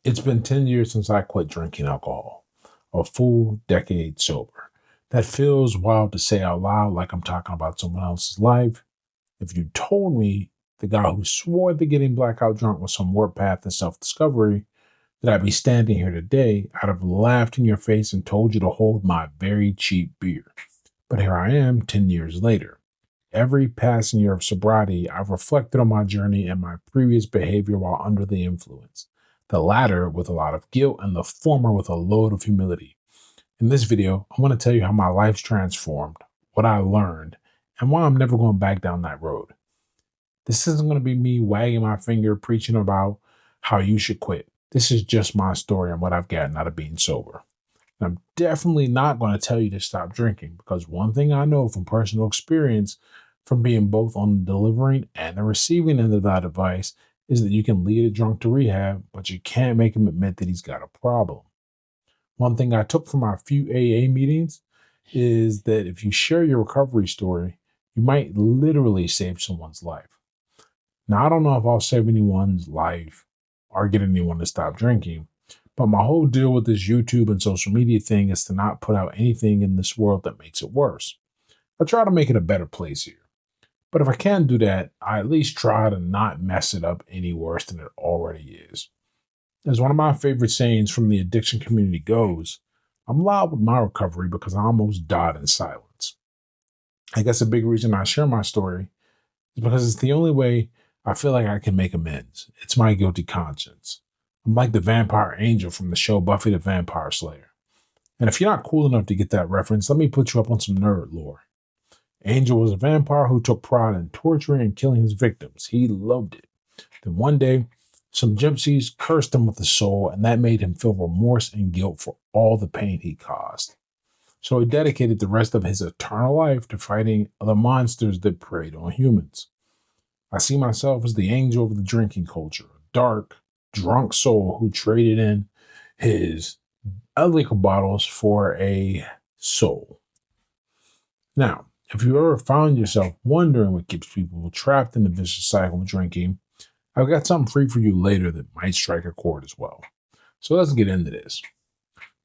It's been 10 years since I quit drinking alcohol, a full decade sober. That feels wild to say out loud like I'm talking about someone else's life. If you told me, the guy who swore that getting blackout drunk was some work path to self discovery, that I'd be standing here today, I'd have laughed in your face and told you to hold my very cheap beer. But here I am 10 years later. Every passing year of sobriety, I've reflected on my journey and my previous behavior while under the influence, the latter with a lot of guilt and the former with a load of humility. In this video, I want to tell you how my life's transformed, what I learned, and why I'm never going back down that road. This isn't going to be me wagging my finger preaching about how you should quit. This is just my story and what I've gotten out of being sober. And I'm definitely not going to tell you to stop drinking, because one thing I know from personal experience, from being both on the delivering and the receiving end of that advice, is that you can lead a drunk to rehab, but you can't make him admit that he's got a problem. One thing I took from our few AA meetings is that if you share your recovery story, you might literally save someone's life. Now, I don't know if I'll save anyone's life or get anyone to stop drinking, but my whole deal with this YouTube and social media thing is to not put out anything in this world that makes it worse. I try to make it a better place here. But if I can't do that, I at least try to not mess it up any worse than it already is. As one of my favorite sayings from the addiction community goes, I'm loud with my recovery because I almost died in silence. I guess a big reason I share my story is because it's the only way I feel like I can make amends. It's my guilty conscience. I'm like the vampire angel from the show Buffy the Vampire Slayer. And if you're not cool enough to get that reference, let me put you up on some nerd lore. Angel was a vampire who took pride in torturing and killing his victims. He loved it. Then one day, some gypsies cursed him with his soul, and that made him feel remorse and guilt for all the pain he caused. So he dedicated the rest of his eternal life to fighting the monsters that preyed on humans. I see myself as the angel of the drinking culture, a dark, drunk soul who traded in his liquor bottles for a soul. Now, if you ever found yourself wondering what keeps people trapped in the vicious cycle of drinking, I've got something free for you later that might strike a chord as well. So let's get into this.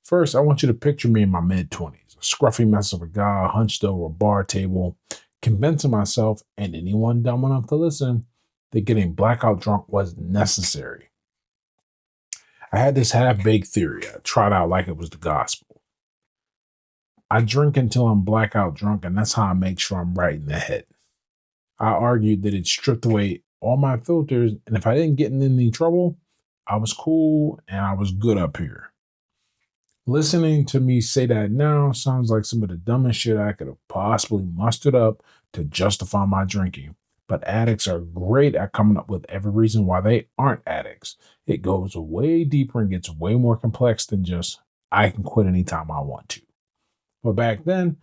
First, I want you to picture me in my mid-20s, a scruffy mess of a guy hunched over a bar table, convincing myself and anyone dumb enough to listen that getting blackout drunk was necessary. I had this half-baked theory I tried out like it was the gospel. I drink until I'm blackout drunk, and that's how I make sure I'm right in the head. I argued that it stripped away all my filters, and if I didn't get in any trouble, I was cool and I was good up here. Listening to me say that now sounds like some of the dumbest shit I could have possibly mustered up to justify my drinking. But addicts are great at coming up with every reason why they aren't addicts. It goes way deeper and gets way more complex than just, I can quit anytime I want to. But back then,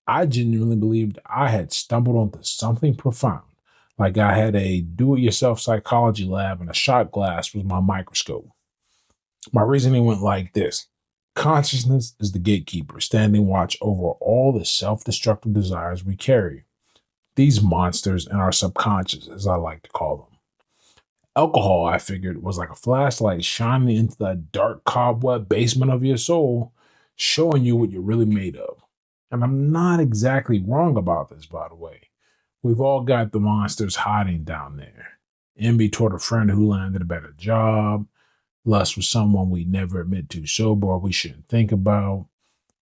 I genuinely believed I had stumbled onto something profound, like I had a do-it-yourself psychology lab and a shot glass was my microscope. My reasoning went like this. Consciousness is the gatekeeper, standing watch over all the self-destructive desires we carry. These monsters in our subconscious, as I like to call them. Alcohol, I figured, was like a flashlight shining into that dark cobweb basement of your soul, showing you what you're really made of. And I'm not exactly wrong about this, by the way. We've all got the monsters hiding down there. Envy toward a friend who landed a better job, lust for someone we never admit to sober or we shouldn't think about,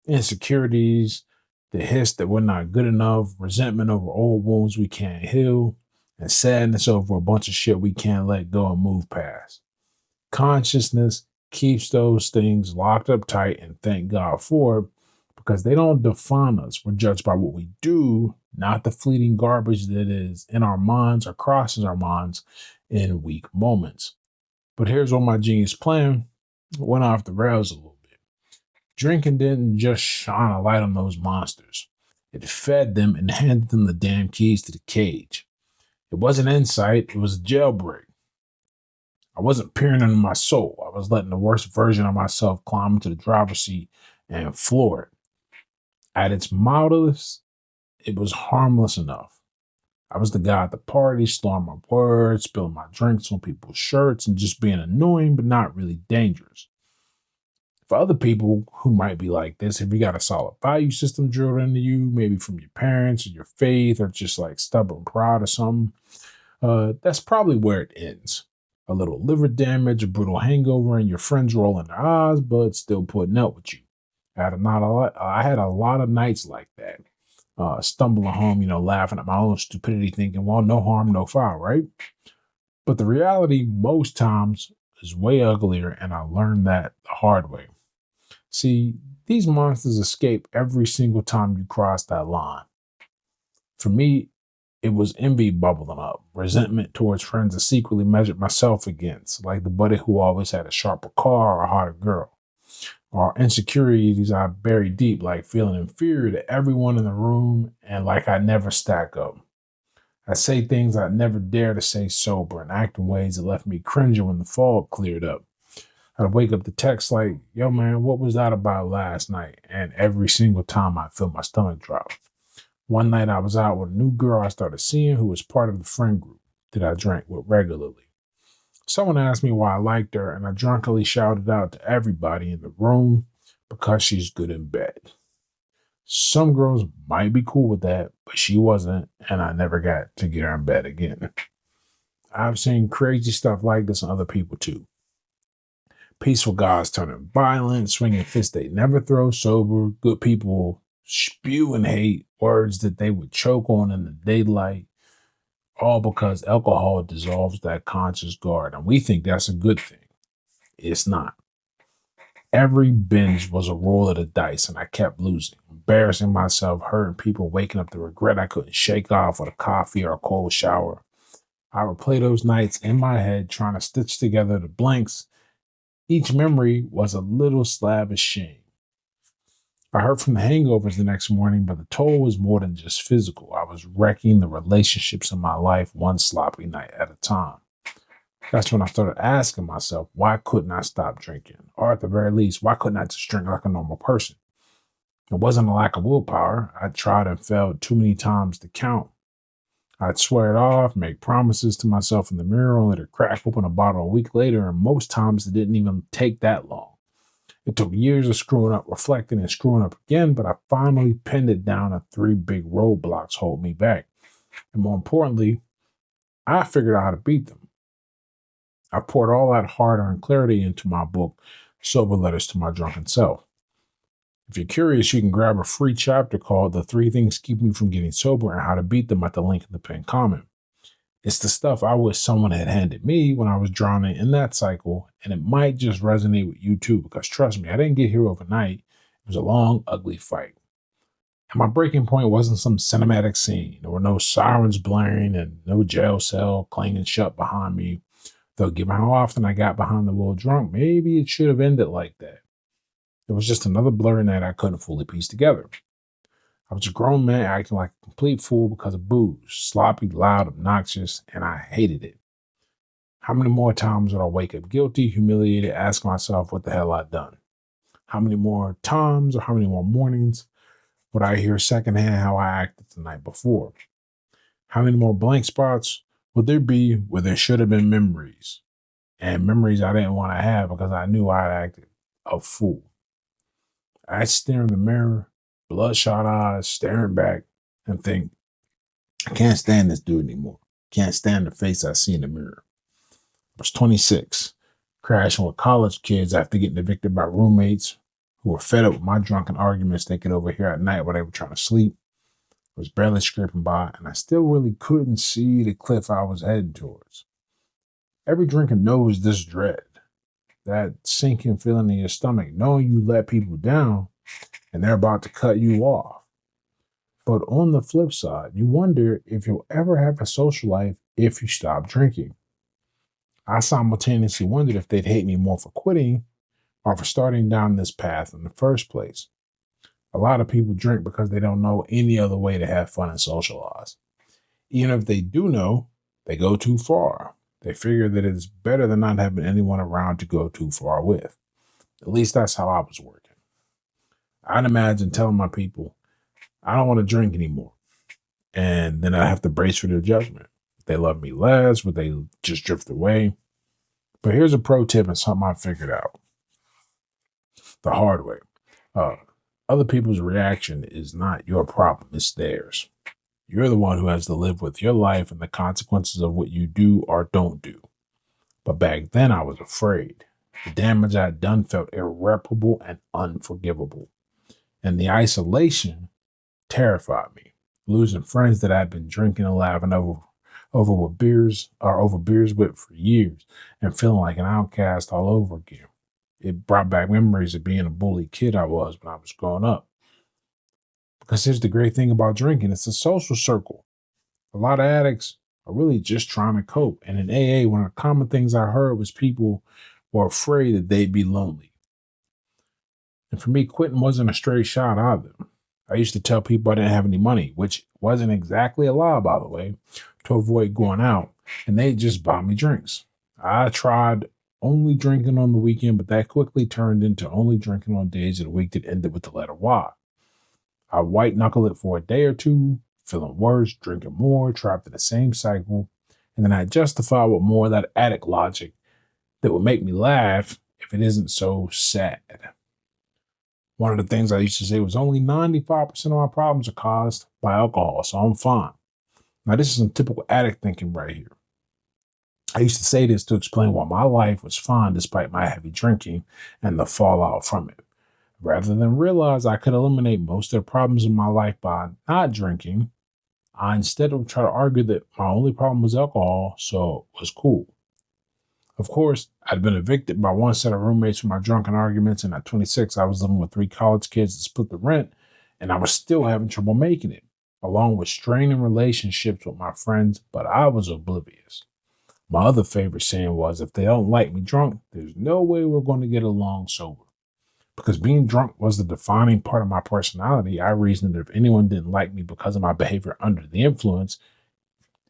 insecurities, the hiss that we're not good enough, resentment over old wounds we can't heal, and sadness over a bunch of shit we can't let go and move past. Consciousness keeps those things locked up tight, and thank God for it, because they don't define us. We're judged by what we do, not the fleeting garbage that is in our minds or crosses our minds in weak moments. But here's where my genius plan went off the rails a little bit. Drinking didn't just shine a light on those monsters. It fed them and handed them the damn keys to the cage. It wasn't insight, it was a jailbreak. I wasn't peering into my soul. I was letting the worst version of myself climb into the driver's seat and floor it. At its mildest, it was harmless enough. I was the guy at the party, slurring my words, spilling my drinks on people's shirts, and just being annoying, but not really dangerous. For other people who might be like this, if you got a solid value system drilled into you, maybe from your parents or your faith or just like stubborn pride or something, that's probably where it ends. A little liver damage, a brutal hangover, and your friends rolling their eyes, but still putting up with you. I had a lot of nights like that, stumbling home, laughing at my own stupidity, thinking, well, no harm, no foul, right? But the reality most times is way uglier, and I learned that the hard way. See, these monsters escape every single time you cross that line. For me, it was envy bubbling up, resentment towards friends I secretly measured myself against, like the buddy who always had a sharper car or a hotter girl, or insecurities I buried deep, like feeling inferior to everyone in the room and like I never stack up. I say things I never dare to say sober and act in ways that left me cringing when the fog cleared up. I'd wake up to text like, yo, man, what was that about last night? And every single time I feel my stomach drop. One night I was out with a new girl I started seeing who was part of the friend group that I drank with regularly. Someone asked me why I liked her, and I drunkenly shouted out to everybody in the room because she's good in bed. Some girls might be cool with that, but she wasn't, and I never got to get her in bed again. I've seen crazy stuff like this in other people too. Peaceful guys turning violent, swinging fists they never throw sober, good people spewing hate, words that they would choke on in the daylight, all because alcohol dissolves that conscious guard. And we think that's a good thing. It's not. Every binge was a roll of the dice, and I kept losing, embarrassing myself, hurting people, waking up the regret I couldn't shake off with a coffee or a cold shower. I would play those nights in my head, trying to stitch together the blanks. Each memory was a little slab of shame. I heard from the hangovers the next morning, but the toll was more than just physical. I was wrecking the relationships in my life one sloppy night at a time. That's when I started asking myself, why couldn't I stop drinking? Or at the very least, why couldn't I just drink like a normal person? It wasn't a lack of willpower. I tried and failed too many times to count. I'd swear it off, make promises to myself in the mirror, only to crack open a bottle a week later, and most times it didn't even take that long. It took years of screwing up, reflecting, and screwing up again, but I finally pinned it down to three big roadblocks hold me back. And more importantly, I figured out how to beat them. I poured all that hard-earned clarity into my book, Sober Letters to My Drunken Self. If you're curious, you can grab a free chapter called The Three Things Keep Me From Getting Sober and How to Beat Them at the link in the pinned comment. It's the stuff I wish someone had handed me when I was drowning in that cycle, and it might just resonate with you too, because trust me, I didn't get here overnight. It was a long, ugly fight. And my breaking point wasn't some cinematic scene. There were no sirens blaring and no jail cell clanging shut behind me. Though given how often I got behind the wheel drunk, maybe it should have ended like that. It was just another blurry night I couldn't fully piece together. I was a grown man acting like a complete fool because of booze, sloppy, loud, obnoxious, and I hated it. How many more times would I wake up guilty, humiliated, ask myself what the hell I'd done? How many more times or how many more mornings would I hear secondhand how I acted the night before? How many more blank spots would there be where there should have been memories? And memories I didn't want to have because I knew I'd acted a fool. I'd stare in the mirror, bloodshot eyes, staring back, and think, I can't stand this dude anymore. Can't stand the face I see in the mirror. I was 26, crashing with college kids after getting evicted by roommates who were fed up with my drunken arguments they could overhear at night while they were trying to sleep. I was barely scraping by, and I still really couldn't see the cliff I was heading towards. Every drinker knows this dread, that sinking feeling in your stomach, knowing you let people down and they're about to cut you off. But on the flip side, you wonder if you'll ever have a social life if you stop drinking. I simultaneously wondered if they'd hate me more for quitting or for starting down this path in the first place. A lot of people drink because they don't know any other way to have fun and socialize. Even if they do know, they go too far. They figure that it's better than not having anyone around to go too far with. At least that's how I was working. I'd imagine telling my people, I don't want to drink anymore. And then I have to brace for their judgment. Would they love me less? Would they just drift away? But here's a pro tip and something I figured out the hard way. Uh, Other people's reaction is not your problem, it's theirs. You're the one who has to live with your life and the consequences of what you do or don't do. But back then I was afraid. The damage I had done felt irreparable and unforgivable. And the isolation terrified me. Losing friends that I'd been drinking and laughing over beers with for years and feeling like an outcast all over again. It brought back memories of being a bully kid I was when I was growing up. Because here's the great thing about drinking, it's a social circle. A lot of addicts are really just trying to cope. And in AA, one of the common things I heard was people were afraid that they'd be lonely. And for me, quitting wasn't a straight shot either. I used to tell people I didn't have any money, which wasn't exactly a lie, by the way, to avoid going out. And they just bought me drinks. I tried only drinking on the weekend, but that quickly turned into only drinking on days of the week that ended with the letter Y. I white knuckle it for a day or two, feeling worse, drinking more, trapped in the same cycle. And then I justify with more of that addict logic that would make me laugh if it isn't so sad. One of the things I used to say was only 95% of my problems are caused by alcohol, so I'm fine. Now, this is some typical addict thinking right here. I used to say this to explain why my life was fine despite my heavy drinking and the fallout from it. Rather than realize I could eliminate most of the problems in my life by not drinking, I instead would try to argue that my only problem was alcohol, so it was cool. Of course, I'd been evicted by one set of roommates for my drunken arguments, and at 26, I was living with 3 college kids to split the rent, and I was still having trouble making it, along with straining relationships with my friends, but I was oblivious. My other favorite saying was, if they don't like me drunk, there's no way we're going to get along sober. Because being drunk was the defining part of my personality, I reasoned that if anyone didn't like me because of my behavior under the influence,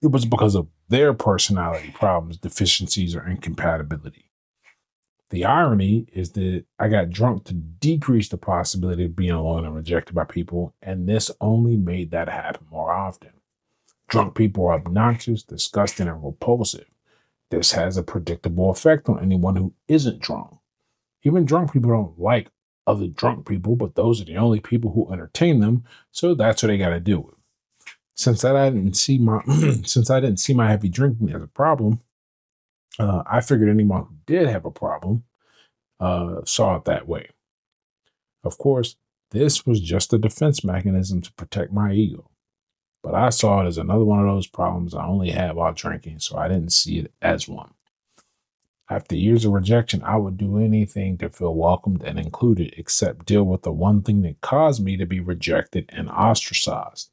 it was because of their personality problems, deficiencies, or incompatibility. The irony is that I got drunk to decrease the possibility of being alone and rejected by people, and this only made that happen more often. Drunk people are obnoxious, disgusting, and repulsive. This has a predictable effect on anyone who isn't drunk. Even drunk people don't like other drunk people, but those are the only people who entertain them, so that's what they got to deal with. Since I didn't see my heavy drinking as a problem, I figured anyone who did have a problem saw it that way. Of course, this was just a defense mechanism to protect my ego, but I saw it as another one of those problems I only had while drinking, so I didn't see it as one. After years of rejection, I would do anything to feel welcomed and included except deal with the one thing that caused me to be rejected and ostracized.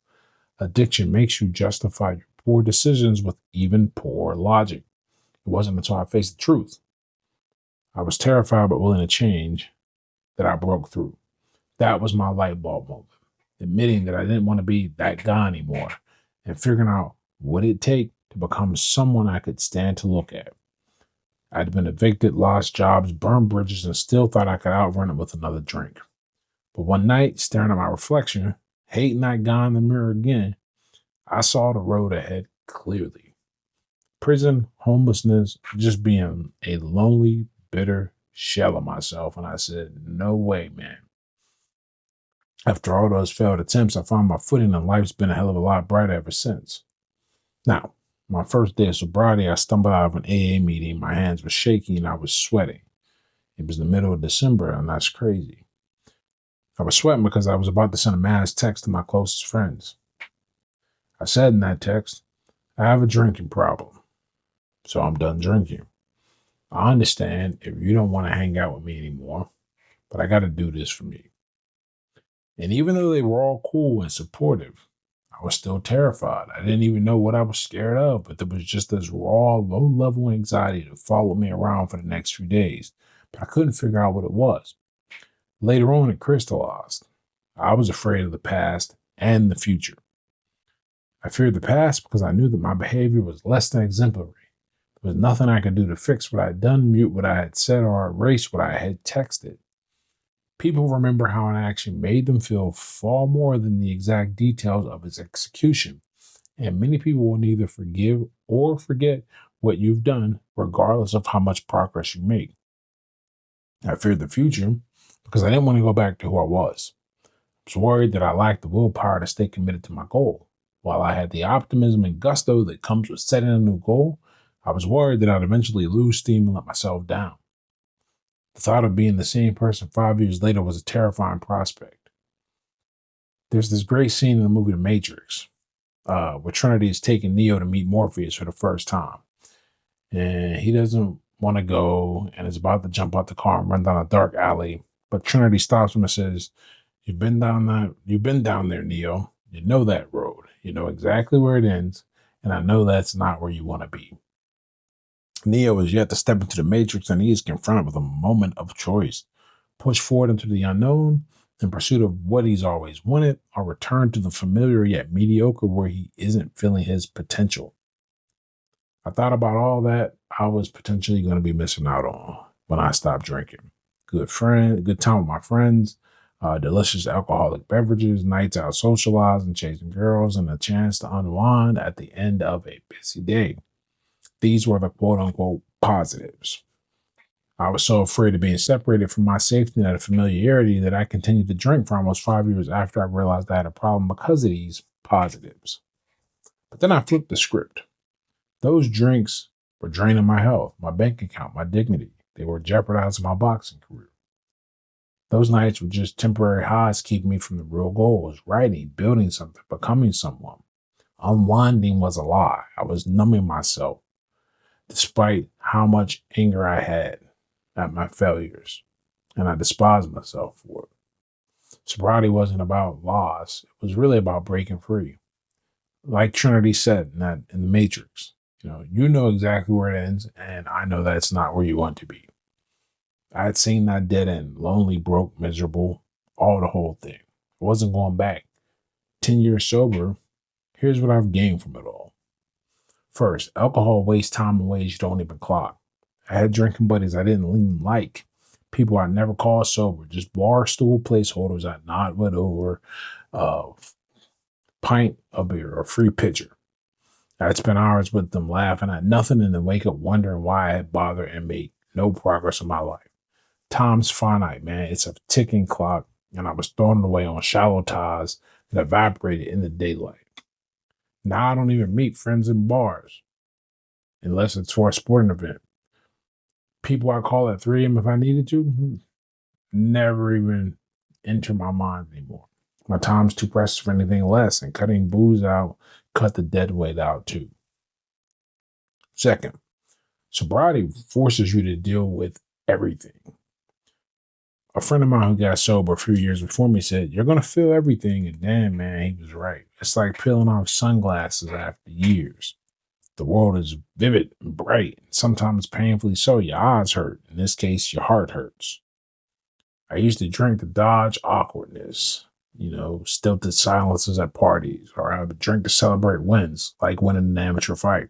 Addiction makes you justify your poor decisions with even poor logic. It wasn't until I faced the truth, I was terrified but willing to change, that I broke through. That was my light bulb moment, admitting that I didn't want to be that guy anymore and figuring out what it'd take to become someone I could stand to look at. I'd been evicted, lost jobs, burned bridges, and still thought I could outrun it with another drink. But one night, staring at my reflection, hating that guy in the mirror again, I saw the road ahead clearly. Prison, homelessness, just being a lonely, bitter shell of myself. And I said, no way, man. After all those failed attempts, I found my footing and life's been a hell of a lot brighter ever since. Now, my first day of sobriety, I stumbled out of an AA meeting. My hands were shaky and I was sweating. It was the middle of December, and that's crazy. I was sweating because I was about to send a mass text to my closest friends. I said in that text, I have a drinking problem, so I'm done drinking. I understand if you don't want to hang out with me anymore, but I got to do this for me. And even though they were all cool and supportive, I was still terrified. I didn't even know what I was scared of, but there was just this raw, low-level anxiety that followed me around for the next few days, but I couldn't figure out what it was. Later on, it crystallized. I was afraid of the past and the future. I feared the past because I knew that my behavior was less than exemplary. There was nothing I could do to fix what I had done, mute what I had said, or erase what I had texted. People remember how an action made them feel far more than the exact details of its execution. And many people will neither forgive or forget what you've done, regardless of how much progress you make. I feared the future because I didn't want to go back to who I was. I was worried that I lacked the willpower to stay committed to my goal. While I had the optimism and gusto that comes with setting a new goal, I was worried that I'd eventually lose steam and let myself down. The thought of being the same person 5 years later was a terrifying prospect. There's this great scene in the movie The Matrix, where Trinity is taking Neo to meet Morpheus for the first time. And he doesn't want to go and is about to jump out the car and run down a dark alley. But Trinity stops him and says, You've been down there, Neo. You know that road. You know exactly where it ends. And I know that's not where you want to be. Neo is yet to step into the Matrix, and he is confronted with a moment of choice. Push forward into the unknown in pursuit of what he's always wanted, or return to the familiar yet mediocre where he isn't feeling his potential. I thought about all that I was potentially going to be missing out on when I stopped drinking. Good time with my friends, delicious alcoholic beverages, nights out socializing, chasing girls, and a chance to unwind at the end of a busy day. These were the quote unquote positives. I was so afraid of being separated from my safety net of familiarity that I continued to drink for almost 5 years after I realized I had a problem because of these positives. But then I flipped the script. Those drinks were draining my health, my bank account, my dignity. They were jeopardizing my boxing career. Those nights were just temporary highs keeping me from the real goals: writing, building something, becoming someone. Unwinding was a lie. I was numbing myself despite how much anger I had at my failures, and I despised myself for it. Sobriety wasn't about loss. It was really about breaking free. Like Trinity said in the Matrix, you know exactly where it ends, and I know that's not where you want to be. I had seen that dead end, lonely, broke, miserable, all the whole thing. I wasn't going back. 10 years sober, here's what I've gained from it all. First, alcohol wastes time in ways you don't even clock. I had drinking buddies I didn't even like. People I never called sober, just bar stool placeholders I nod with over a pint of beer or free pitcher. I'd spend hours with them laughing at nothing and then wake up wondering why I had bothered and made no progress in my life. Time's finite, man. It's a ticking clock, and I was thrown away on shallow ties that evaporated in the daylight. Now I don't even meet friends in bars unless it's for a sporting event. People I call at 3 a.m. if I needed to never even enter my mind anymore. My time's too precious for anything less, and cutting booze out cut the dead weight out too. Second, sobriety forces you to deal with everything. A friend of mine who got sober a few years before me said, "You're going to feel everything." And damn, man, he was right. It's like peeling off sunglasses after years. The world is vivid and bright, and sometimes painfully so. Your eyes hurt. In this case, your heart hurts. I used to drink to dodge awkwardness, stilted silences at parties, or I would drink to celebrate wins, like winning an amateur fight.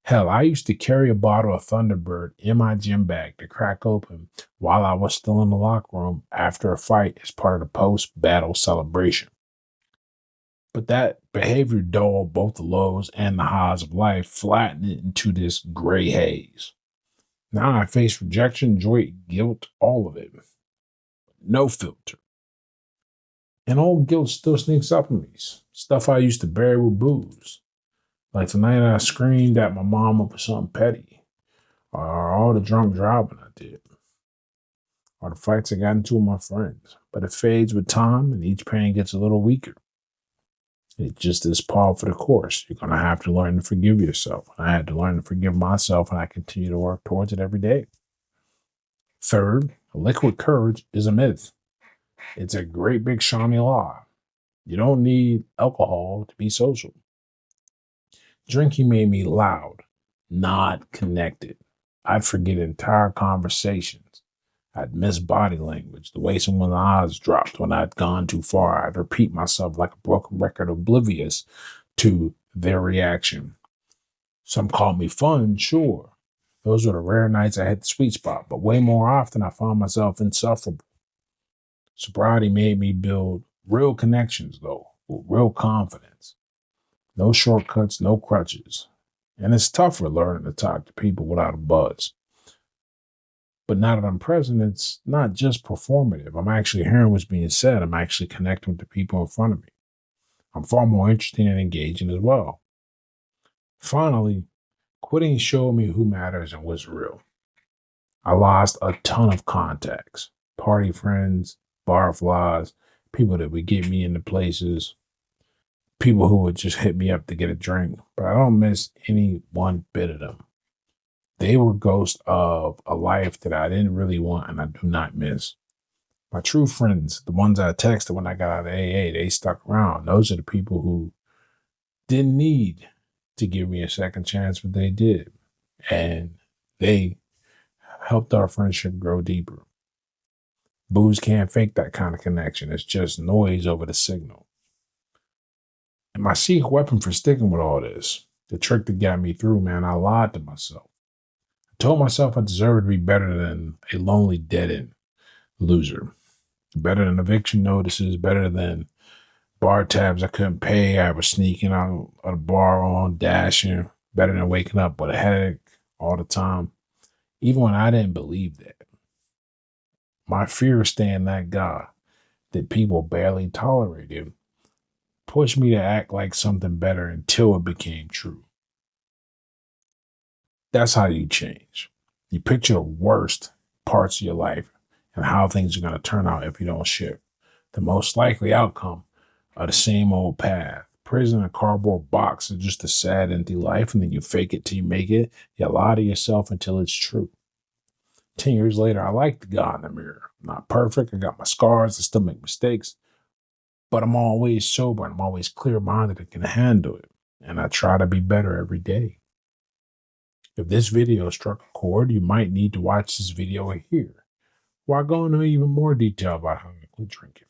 Hell, I used to carry a bottle of Thunderbird in my gym bag to crack open while I was still in the locker room after a fight as part of the post-battle celebration. But that behavior dulled both the lows and the highs of life, flattening it into this gray haze. Now I face rejection, joy, guilt, all of it. No filter. And old guilt still sneaks up on me. Stuff I used to bury with booze. Like tonight I screamed at my mom over something petty. Or all the drunk driving I did. Or the fights I got into with my friends. But it fades with time and each pain gets a little weaker. It just is par for the course. You're going to have to learn to forgive yourself. I had to learn to forgive myself, and I continue to work towards it every day. Third, liquid courage is a myth. It's a great big shiny lie. You don't need alcohol to be social. Drinking made me loud, not connected. I'd forget entire conversations. I'd miss body language, the way someone's eyes dropped when I'd gone too far. I'd repeat myself like a broken record, oblivious to their reaction. Some called me fun, sure. Those were the rare nights I hit the sweet spot, but way more often I found myself insufferable. Sobriety made me build real connections, though, with real confidence. No shortcuts, no crutches. And it's tougher learning to talk to people without a buzz. But now that I'm present, it's not just performative. I'm actually hearing what's being said. I'm actually connecting with the people in front of me. I'm far more interesting and engaging as well. Finally, quitting showed me who matters and what's real. I lost a ton of contacts, party friends, barflies, people that would get me into places, people who would just hit me up to get a drink, but I don't miss any one bit of them. They were ghosts of a life that I didn't really want and I do not miss. My true friends, the ones I texted when I got out of AA, they stuck around. Those are the people who didn't need to give me a second chance, but they did. And they helped our friendship grow deeper. Booze can't fake that kind of connection. It's just noise over the signal. And my secret weapon for sticking with all this, the trick that got me through, man, I lied to myself. I told myself I deserved to be better than a lonely dead-end loser, better than eviction notices, better than bar tabs I couldn't pay. I was sneaking out of the bar on dashing, better than waking up with a headache all the time, even when I didn't believe that. My fear of staying that guy that people barely tolerated pushed me to act like something better until it became true. That's how you change. You picture the worst parts of your life and how things are going to turn out if you don't shift. The most likely outcome are the same old path. Prison, a cardboard box, is just a sad, empty life, and then you fake it till you make it. You lie to yourself until it's true. 10 years later, I like the guy in the mirror. I'm not perfect. I got my scars. I still make mistakes. But I'm always sober and I'm always clear-minded and can handle it. And I try to be better every day. If this video struck a chord, you might need to watch this video here, where I go into even more detail about how to quit drinking.